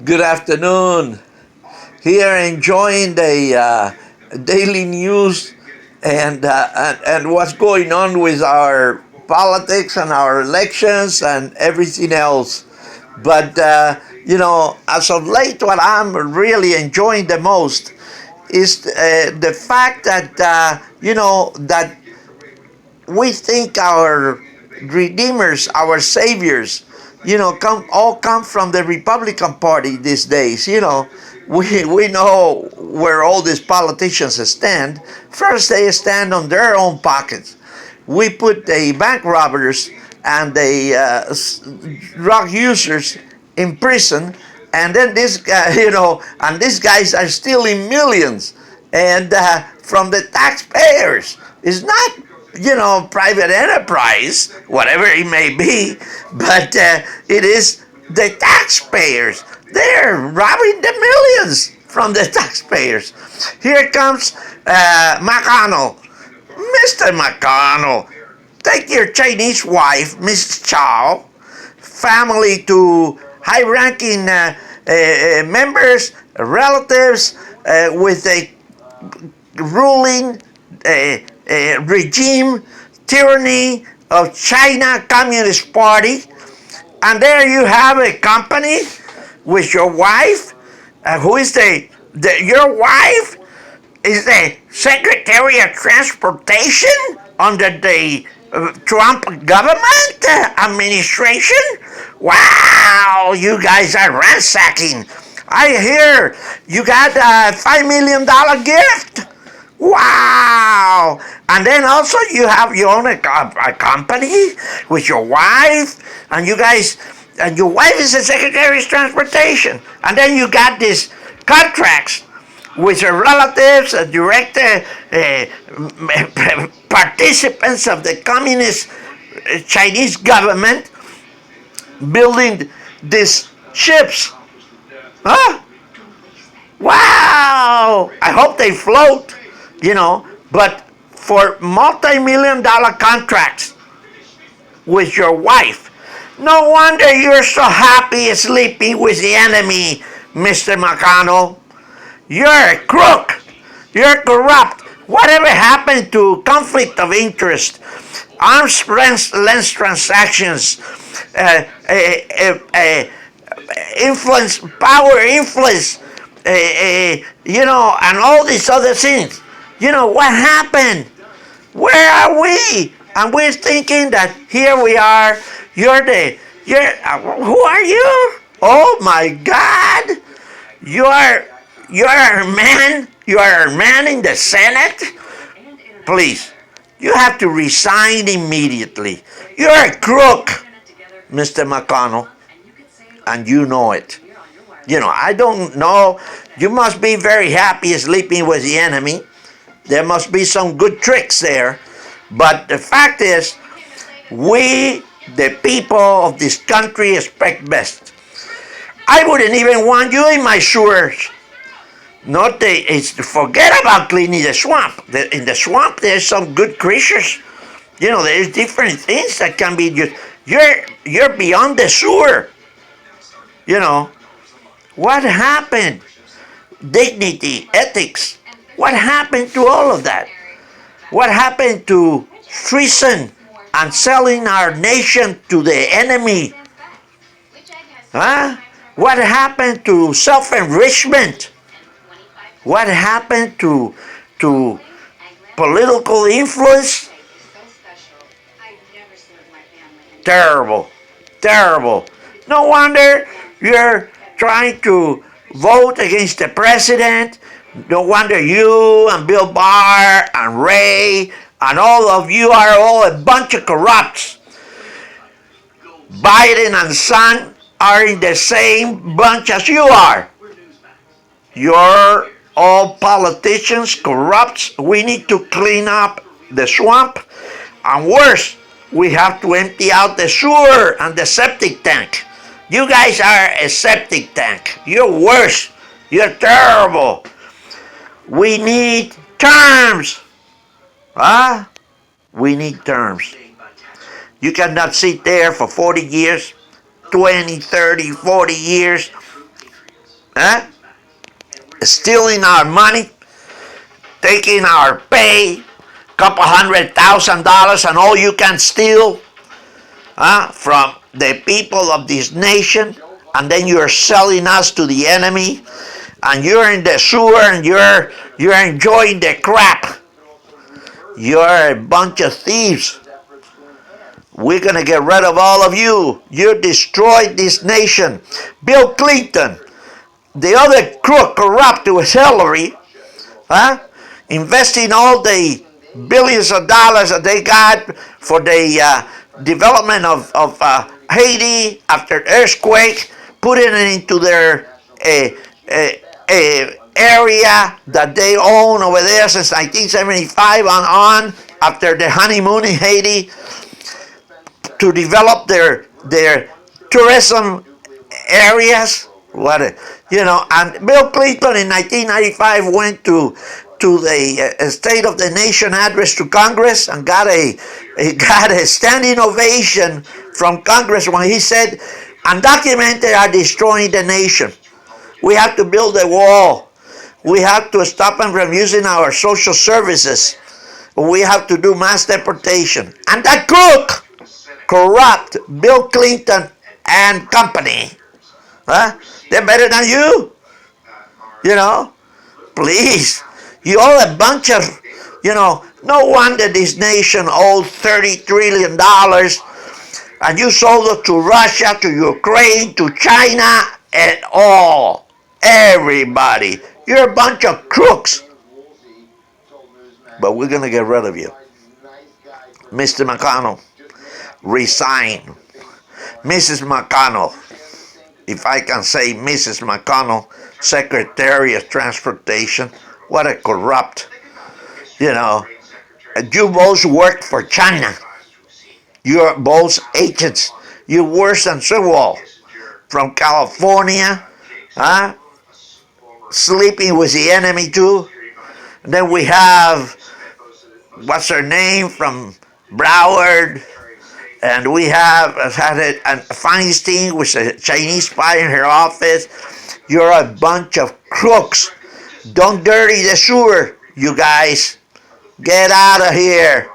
Good afternoon. Here enjoying the daily news and what's going on with our politics and our elections and everything else. But as of late, what I'm really enjoying the most is the fact that that we think our redeemers, our saviors, come from the Republican Party these days. We know where all these politicians stand. First, they stand on their own pockets. We put the bank robbers and the drug users in prison, and then this guy, and these guys are stealing millions, and from the taxpayers. It's not private enterprise, whatever it may be, but it is the taxpayers. They're robbing the millions from the taxpayers. Here comes McConnell. Mr. McConnell, take your Chinese wife, Miss CHAO, family to high-ranking members, relatives with a ruling regime, tyranny of China Communist Party, and there you have a company with your wife, who is your wife is the Secretary of Transportation under the Trump government administration. Wow, you guys are ransacking. I hear you got a $5 million gift. Wow! And then also you own a company with your wife, and you guys, and your wife is the Secretary of Transportation, and then you got these contracts with your relatives, direct participants of the communist Chinese government, building these ships. Huh? Wow! I hope they float. But for multi-million dollar contracts with your wife. No wonder you're so happy sleeping with the enemy, Mr. McConnell. You're a crook. You're corrupt. Whatever happened to conflict of interest, arms length transactions, influence, power influence, and all these other things? What happened? Where are we? And we're thinking that here we are. Who are you? Oh my God! You're a man. You are a man in the Senate. Please, you have to resign immediately. You're a crook, Mr. McConnell, and you know it. I don't know. You must be very happy sleeping with the enemy. There must be some good tricks there. But the fact is, we, the people of this country, expect best. I wouldn't even want you in my sewers. Forget about cleaning the swamp. In the swamp, there's some good creatures. There's different things that can be used. You're beyond the sewer. What happened? Dignity, ethics. What happened to all of that? What happened to treason and selling our nation to the enemy? Huh? What happened to self-enrichment? What happened to political influence? Terrible. Terrible. No wonder you're trying to vote against the president. No wonder you and Bill Barr and Ray and all of you are all a bunch of corrupts. Biden and son are in the same bunch as you are. You're all politicians, corrupts. We need to clean up the swamp. And worse, we have to empty out the sewer and the septic tank. You guys are a septic tank. You're worse. You're terrible. We need terms. Huh? We need terms. You cannot sit there for 40 years, 20, 30, 40 years, Huh? Stealing our money, taking our pay, couple $100,000, and all you can steal from the people of this nation, and then you're selling us to the enemy, and you're in the sewer, and you're enjoying the crap. You're a bunch of thieves. We're going to get rid of all of you. You destroyed this nation. Bill Clinton, the other crook, corrupt with Hillary, investing all the billions of dollars that they got for the development of Haiti after the earthquake, putting it into their area that they own over there since 1975 on after the honeymoon in Haiti, to develop their tourism areas. And Bill Clinton in 1995 went to the State of the Nation address to Congress and got a standing ovation from Congress when he said, "Undocumented are destroying the nation. We have to build a wall. We have to stop them from using our social services. We have to do mass deportation." And that crook, corrupt Bill Clinton and company, they're better than you. Please. You all a bunch of, no wonder this nation owed $30 trillion, and you sold it to Russia, to Ukraine, to China, and everybody. You're a bunch of crooks. But we're going to get rid of you. Mr. McConnell, resign. Mrs. McConnell, if I can say Mrs. McConnell, Secretary of Transportation, what a corrupt, you both worked for China. You're both agents. You're worse than Sewell from California, sleeping with the enemy too. And then we have, what's her name, from Broward. And we have had a Feinstein with a Chinese spy in her office. You're a bunch of crooks. Don't dirty the sewer, you guys. Get out of here.